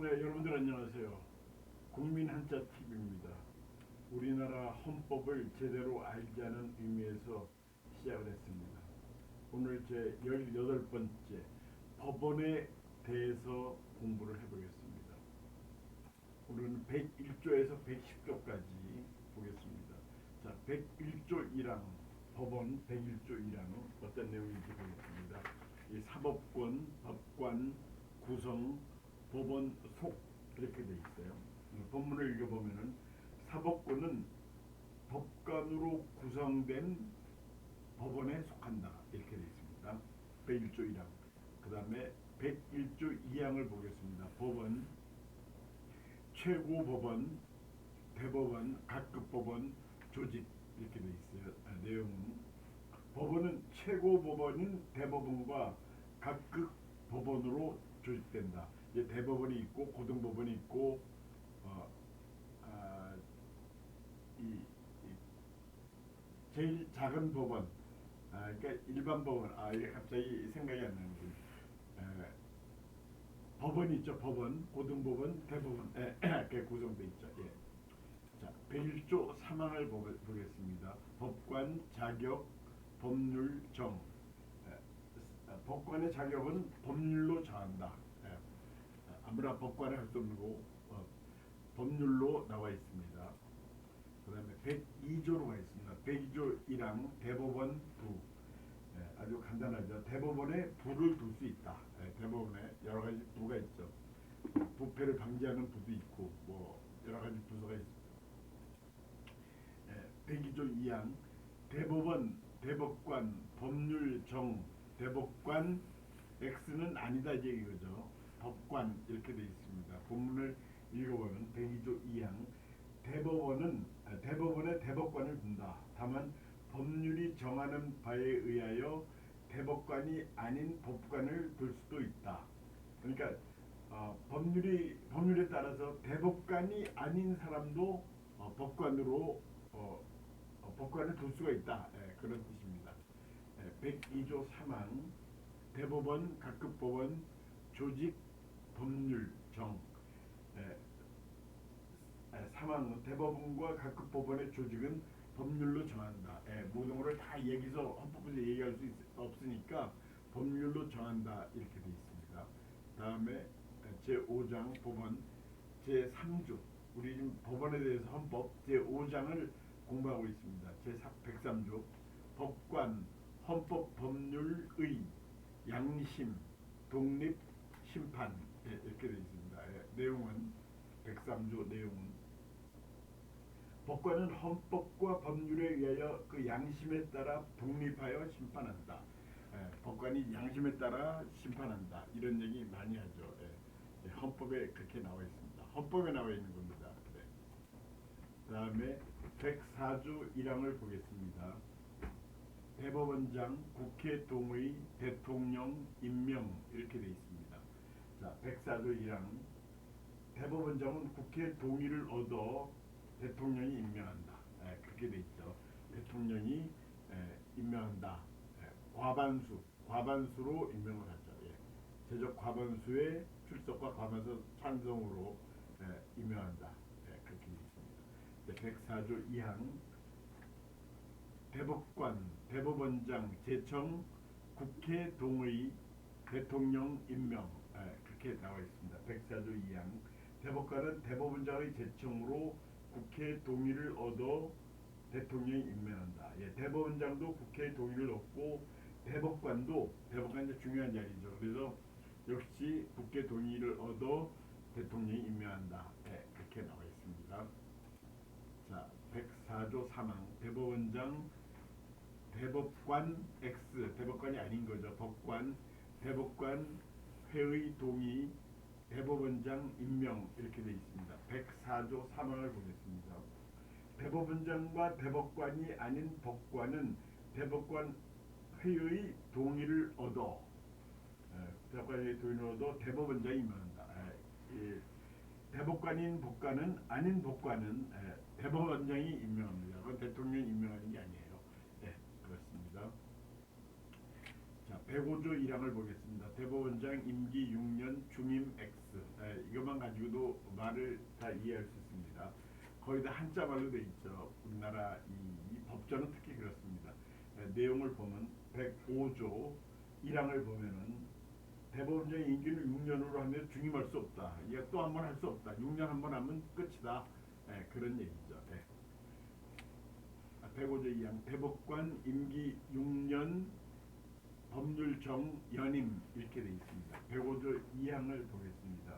네, 여러분들 안녕하세요. 국민 한자 TV입니다. 우리나라 헌법을 제대로 알자는 의미에서 시작을 했습니다. 오늘 제 18번째 법원에 대해서 공부를 해보겠습니다. 오늘은 101조에서 110조까지 보겠습니다. 자, 101조 1항 법원 101조 1항은 어떤 내용인지 보겠습니다. 이 사법권, 법관, 구성, 법원 속 이렇게 돼 있어요. 본문을 읽어보면은 사법권은 법관으로 구성된 법원에 속한다 이렇게 되어 있습니다. 101조 1항. 그 다음에 101조 2항을 보겠습니다. 법원, 최고법원, 대법원, 각급법원, 조직 이렇게 되어 있어요. 내용은 법원은 최고법원인 대법원과 각급 법원으로 조직된다. 이제 대법원이 있고 고등법원이 있고 어, 아, 이 제일 작은 법원, 그러니까 일반 법원, 이게 갑자기 생각이 안 나는데, 법원이 있죠. 법원, 고등법원, 대법원, 이렇게 구성돼 있죠. 예. 자, 101조 3항을 보겠습니다. 법관 자격, 법률 정. 법관의 자격은 법률로 정한다. 아무나 법관을 할 수 없는 거 법률로 나와 있습니다. 그 다음에 102조로 가 있습니다. 102조 1항 대법원 부. 아주 간단하죠. 대법원에 부를 둘 수 있다. 대법원에 여러 가지 부가 있죠. 부패를 방지하는 부도 있고 뭐 여러 가지 부서가 있습니다. 102조 2항 대법원, 대법관, 법률정, 대법관 X는 아니다 이제 이거죠. 법관 이렇게 되어 있습니다. 본문을 읽어보면 102조 2항 대법원은 대법원에 대법관을 둔다. 다만 법률이 정하는 바에 의하여 대법관이 아닌 법관을 둘 수도 있다. 그러니까 법률에 따라서 대법관이 아닌 사람도 법관으로 법관을 둘 수가 있다. 그런 뜻입니다. 102조 3항 대법원, 각급법원, 조직, 법률, 정. 3항은 대법원과 각급법원의 조직은 법률로 정한다. 모든 것을 다 여기서 헌법에서 얘기할 수 없으니까 법률로 정한다 이렇게 되어 있습니다. 다음에 제5장 법원 제3조 우리 지금 법원에 대해서 헌법 제5장을 공부하고 있습니다. 제103조 법관, 헌법 법률의 양심, 독립, 심판 이렇게 되어 있습니다. 내용은 103조 내용은 법관은 헌법과 법률에 의하여 그 양심에 따라 독립하여 심판한다. 법관이 양심에 따라 심판한다. 이런 얘기 많이 하죠. 헌법에 그렇게 나와 있습니다. 헌법에 나와 있는 겁니다. 그 다음에 104조 1항을 보겠습니다. 대법원장, 국회 동의, 대통령 임명 이렇게 되어 있습니다. 자, 104조 1항 대법원장은 국회 동의를 얻어 대통령이 임명한다. 그렇게 돼 있죠. 대통령이 임명한다. 과반수로 임명을 하죠. 제적 과반수의 출석과 과반수 찬성으로 임명한다. 그렇게 돼 있습니다. 104조 2항 대법관, 대법원장 제청, 국회 동의, 대통령 임명 그렇게 나와 있습니다. 104조 2항 대법관은 대법원장의 제청으로 국회 동의를 얻어 대통령이 임명한다. 대법원장도 국회 동의를 얻고 대법관이 이제 중요한 자리죠. 그래서 역시 국회 동의를 얻어 대통령이 임명한다. 그렇게 나와 있습니다. 자, 104조 3항 대법원장, 대법관 X 대법관이 아닌 거죠. 대법관 회의 동의, 대법원장 임명 이렇게 되어 있습니다. 104조 3항을 보겠습니다. 대법원장과 대법관이 아닌 법관은 대법관 회의 동의를 얻어 대법관의 동의를 얻어 대법원장이 임명한다. 대법관인 법관은 아닌 법관은 대법원장이 임명합니다. 그건 대통령이 임명하는 게 아니에요. 그렇습니다. 자, 105조 1항을 보겠습니다. 대법원장 임기 6년 중임 X. 이것만 가지고도 말을 다 이해할 수 있습니다. 거의 다 한자말로 돼 있죠. 우리나라 이 법전은 특히 그렇습니다. 내용을 보면 105조 1항을 보면은 대법원장 임기를 6년으로 하면 중임할 수 없다. 이게 또 한 번 할 수 없다. 6년 한 번 하면 끝이다. 그런 얘기죠. 105조 2항 대법관 임기 6년 법률정 연임 이렇게 되어 있습니다. 105조 2항을 보겠습니다.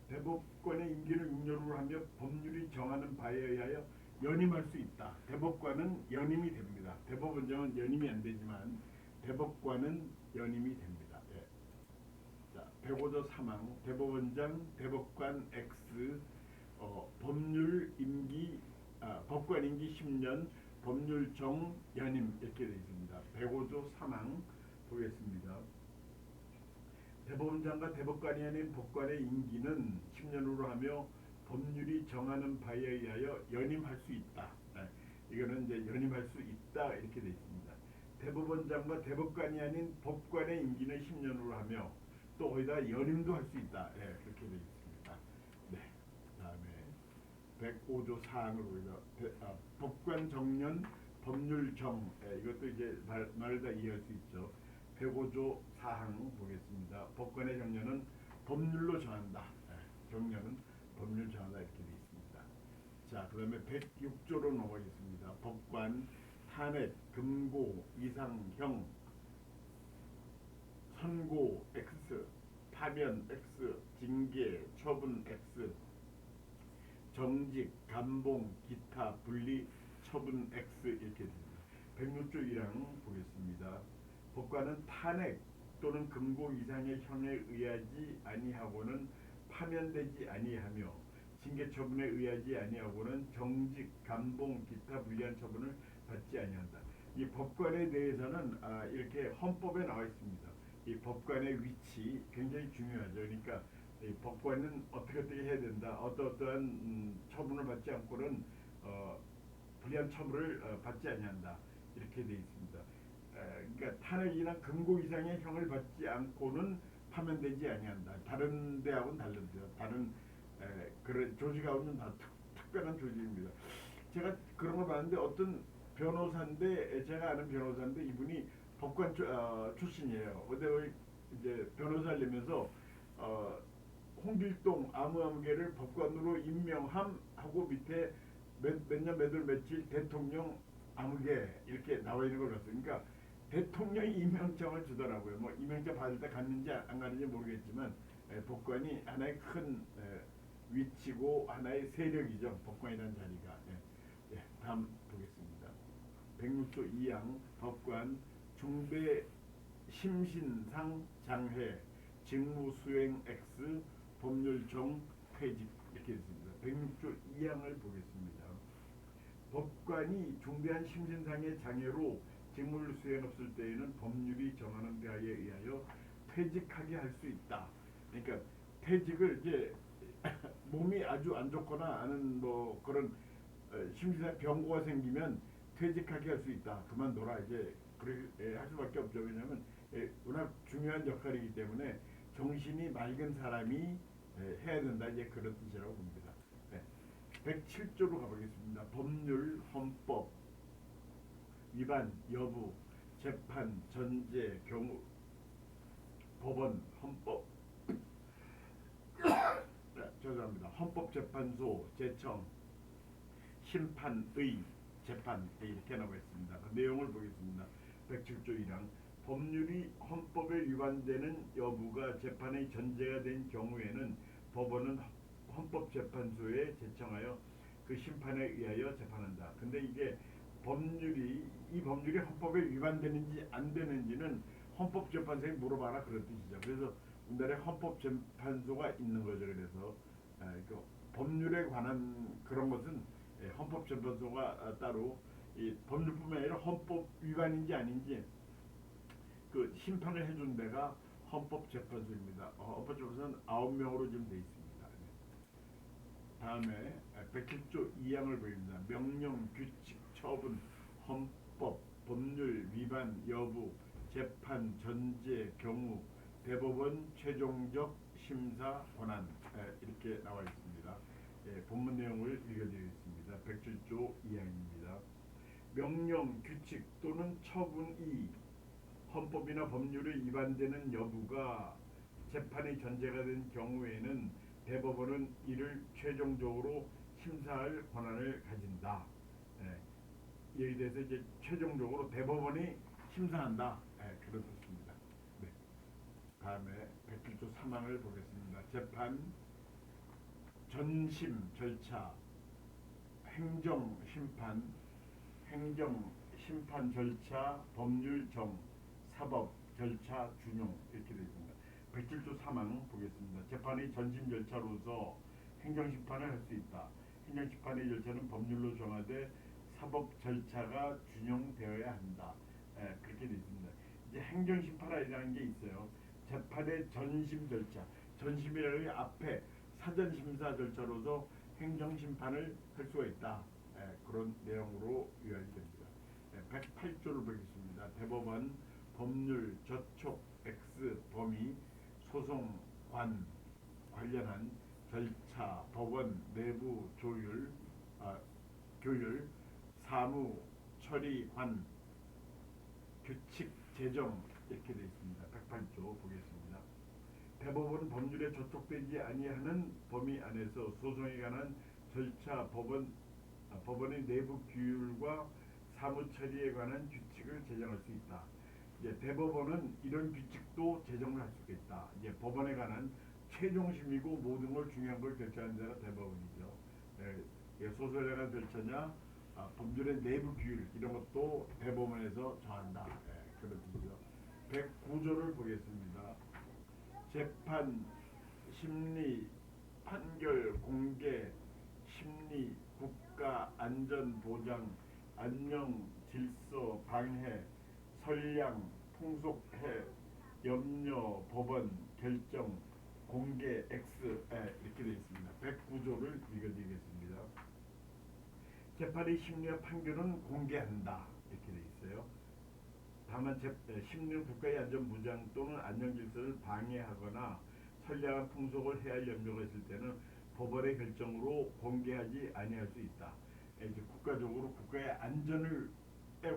대법관의 임기를 6년으로 하며 법률이 정하는 바에 의하여 연임할 수 있다. 대법관은 연임이 됩니다. 대법원장은 연임이 안 되지만 대법관은 연임이 됩니다. 자, 105조 3항 대법원장, 대법관 X 법률 임기 법관 임기 10년 법률 정 연임 이렇게 되어 있습니다. 105조 3항 보겠습니다. 대법원장과 대법관이 아닌 법관의 임기는 10년으로 하며 법률이 정하는 바에 의하여 연임할 수 있다. 이거는 이제 연임할 수 있다 이렇게 되어 있습니다. 대법원장과 대법관이 아닌 법관의 임기는 10년으로 하며 또 거기다 연임도 할 수 있다. 그렇게 되어 있습니다. 네. 다음에 105조 4항으로 법관 정년 법률 정 이것도 이제 말을 다 이해할 수 있죠. 105조 4항 보겠습니다. 법관의 정년은 법률로 정한다. 정년은 법률 정한다 이렇게 되어 있습니다. 자, 그 다음에 106조로 넘어가겠습니다. 법관 탄핵, 금고, 이상형, 선고 X, 파면 X, 징계, 처분 X, 정직, 감봉, 기타, 분리, 처분 X 이렇게 됩니다. 106조 1항 보겠습니다. 법관은 탄핵 또는 금고 이상의 형에 의하지 아니하고는 파면되지 아니하며 징계 처분에 의하지 아니하고는 정직, 감봉, 기타 불리한 처분을 받지 아니한다. 이 법관에 대해서는 이렇게 헌법에 나와 있습니다. 이 법관의 위치 굉장히 중요하죠. 그러니까 이 법관은 어떻게 해야 된다. 어떠한 처분을 받지 않고는 불리한 처분을 받지 아니한다. 이렇게 되어 있습니다. 그러니까 탄핵이나 금고 이상의 형을 받지 않고는 파면되지 아니한다. 다른 데하고는 다르죠. 다른 그런 조직하고는 다 특별한 조직입니다. 제가 그런 걸 봤는데 어떤 변호사인데 제가 아는 변호사인데 이분이 법관 출신이에요. 근데 이제 변호사를 내면서 홍길동 아무개를 법관으로 임명함 하고 밑에 몇 년 몇 월 며칠 대통령 아무개 이렇게 나와 있는 걸 봤어요. 그러니까 대통령이 임명장을 주더라고요. 뭐 임명장 받을 때 갔는지 안 갔는지 모르겠지만 법관이 하나의 큰 위치고 하나의 세력이죠. 법관이라는 자리가. 다음 보겠습니다. 106조 2항 법관 중대 심신상 장해 직무수행 X 법률정 퇴직 이렇게 있습니다. 106조 2항을 보겠습니다. 법관이 중대한 심신상의 장애로 직무를 수행 없을 때에는 법률이 정하는 바에 의하여 퇴직하게 할 수 있다. 그러니까 퇴직을 이제 몸이 아주 안 좋거나 하는 뭐 그런 심신상 병고가 생기면 퇴직하게 할 수 있다. 그만둬라 이제 그렇게 할 수밖에 없죠. 왜냐하면 워낙 중요한 역할이기 때문에 정신이 맑은 사람이 해야 된다. 이제 그런 뜻이라고 봅니다. 107조로 가보겠습니다. 법률, 헌법, 위반, 여부, 재판, 전제, 경우, 법원, 헌법, 죄송합니다. 헌법재판소, 제청, 심판의, 재판 이렇게 나와 있습니다. 그 내용을 보겠습니다. 107조 1항 법률이 헌법에 위반되는 여부가 재판의 전제가 된 경우에는 법원은 헌법재판소에 제청하여 그 심판에 의하여 재판한다. 근데 이게 이 법률이 헌법에 위반되는지 안 되는지는 헌법재판소에 물어봐라 그런 뜻이죠. 그래서 우리나라에 헌법재판소가 있는 거죠. 그래서 그 법률에 관한 그런 것은 헌법재판소가 따로 이 법률뿐만 아니라 헌법 위반인지 아닌지 그 심판을 해준 데가 헌법재판소입니다. 헌법재판소는 9명으로 지금 돼 있습니다. 다음에 107조 2항을 보입니다. 명령, 규칙, 처분, 헌법, 법률 위반 여부, 재판, 전제, 경우, 대법원 최종적 심사 권한 이렇게 나와 있습니다. 본문 내용을 읽어드리겠습니다. 107조 2항입니다. 명령, 규칙 또는 처분이 헌법이나 법률에 위반되는 여부가 재판의 전제가 된 경우에는 대법원은 이를 최종적으로 심사할 권한을 가진다. 여기에 대해서 이제 최종적으로 대법원이 심사한다. 그런 뜻입니다. 네. 다음에 107조 3항을 보겠습니다. 재판, 전심 절차, 행정심판, 행정심판 절차, 법률정, 사법 절차 준용 이렇게 되어 있습니다. 107조 3항 보겠습니다. 재판의 전심 절차로서 행정심판을 할 수 있다. 행정심판의 절차는 법률로 정하되 사법 절차가 준용되어야 한다. 그렇게 되어 있습니다. 이제 행정심판이라는 게 있어요. 재판의 전심 절차, 전심이라는 게 앞에 사전심사 절차로서 행정심판을 할 수가 있다. 그런 내용으로 요약이 됩니다. 108조를 보겠습니다. 대법원, 법률, 저촉, X, 범위, 소송, 관련한 절차, 법원 내부 조율, 교율, 사무, 처리, 규칙, 제정 이렇게 되어 있습니다. 108조 보겠습니다. 대법원은 법률에 저촉되지 아니하는 범위 안에서 소송에 관한 절차, 법원의 내부 규율과 사무 처리에 관한 규칙을 제정할 수 있다. 이제 대법원은 이런 규칙도 제정을 할 수가 있다. 이제 법원에 관한 최종심이고 모든 걸 중요한 걸 결정하는 자가 대법원이죠. 소송에 관한 절차냐, 법률의 내부 규율 이런 것도 대법원에서 정한다. 그런 뜻이죠. 109조를 보겠습니다. 재판, 심리, 판결, 공개, 심리, 국가 안전 보장, 안녕, 질서, 방해, 선량, 풍속해, 염려, 법원, 결정, 공개, X 이렇게 되어 있습니다. 109조를 읽어드리겠습니다. 재판의 심리와 판결은 공개한다. 이렇게 되어 있어요. 다만 심리는 국가의 안전 보장 또는 안녕 질서를 방해하거나 선량한 풍속을 해할 염려가 있을 때는 법원의 결정으로 공개하지 아니할 수 있다. 이제 국가적으로 국가의 안전에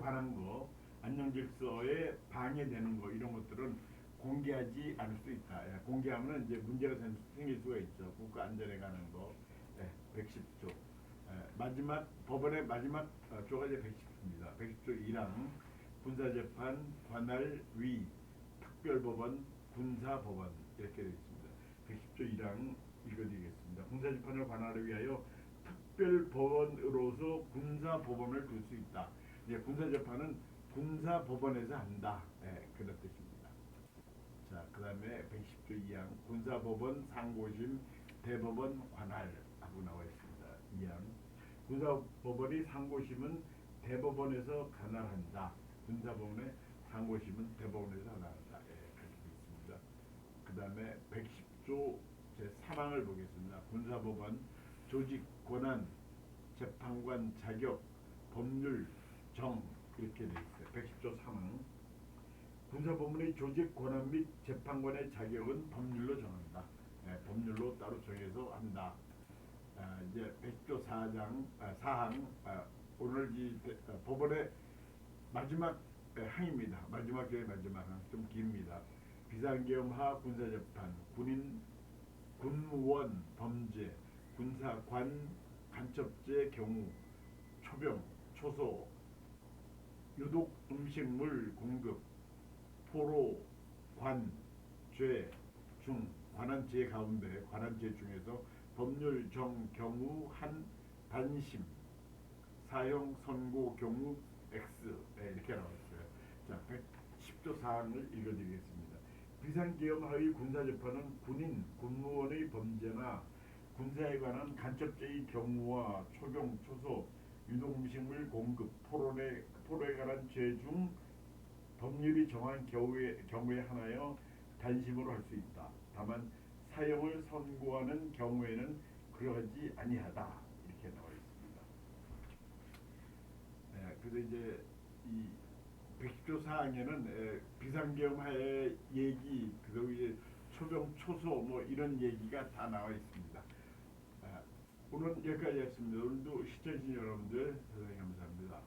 관한 거, 안녕 질서에 방해되는 거 이런 것들은 공개하지 않을 수 있다. 공개하면 이제 문제가 생길 수가 있죠. 국가 안전에 관한 거. 110조. 마지막 법원의 마지막 조가 이제 110조입니다. 110조 1항. 군사재판, 관할위, 특별법원, 군사법원 이렇게 되어 있습니다. 110조 1항 읽어드리겠습니다. 군사재판을 관할을 위하여 특별법원으로서 군사법원을 둘 수 있다. 이제 군사재판은 군사법원에서 한다. 그런 뜻입니다. 자, 그 다음에 110조 2항 군사법원, 상고심, 대법원, 관할하고 나와 있습니다. 2항 군사법원이 상고심은 대법원에서 관할한다. 군사법원의 상고심은 대법원에서 관할한다. 그렇게 되어 있습니다. 그 다음에 110조 제3항을 보겠습니다. 군사법원 조직, 권한, 재판관 자격, 법률, 정 이렇게 되어 있어요. 110조 3항 군사법원의 조직, 권한 및 재판관의 자격은 법률로 정한다. 법률로 따로 정해서 한다. 이제 110조 4항 오늘 이 법원의 마지막 항입니다. 마지막 중에 마지막 항 좀 깁니다. 비상계엄하 군사재판, 군무원 범죄, 군사관 간첩죄 경우, 초병, 초소, 유독 음식물 공급, 포로, 죄 중 관한죄 가운데 관한죄 중에서 법률 정 경우 한 단심, 사형 선고 경우 X 이렇게 나왔어요. 자, 110조 사항을 읽어드리겠습니다. 비상계엄 하의 군사재판은 군무원의 범죄나 군사에 관한 간첩죄의 경우와 초경, 초소, 유독음식물 공급, 포로에 관한 죄 중 법률이 정한 경우에 하나여 단심으로 할 수 있다. 다만 사형을 선고하는 경우에는 그러하지 아니하다. 이렇게 나와 있습니다. 그래서 이제 이 100조 사항에는 비상계엄하의 얘기, 그리고 이제 초병 초소 뭐 이런 얘기가 다 나와 있습니다. 오늘 여기까지 했습니다. 오늘도 시청해주신 여러분들 대단히 감사합니다.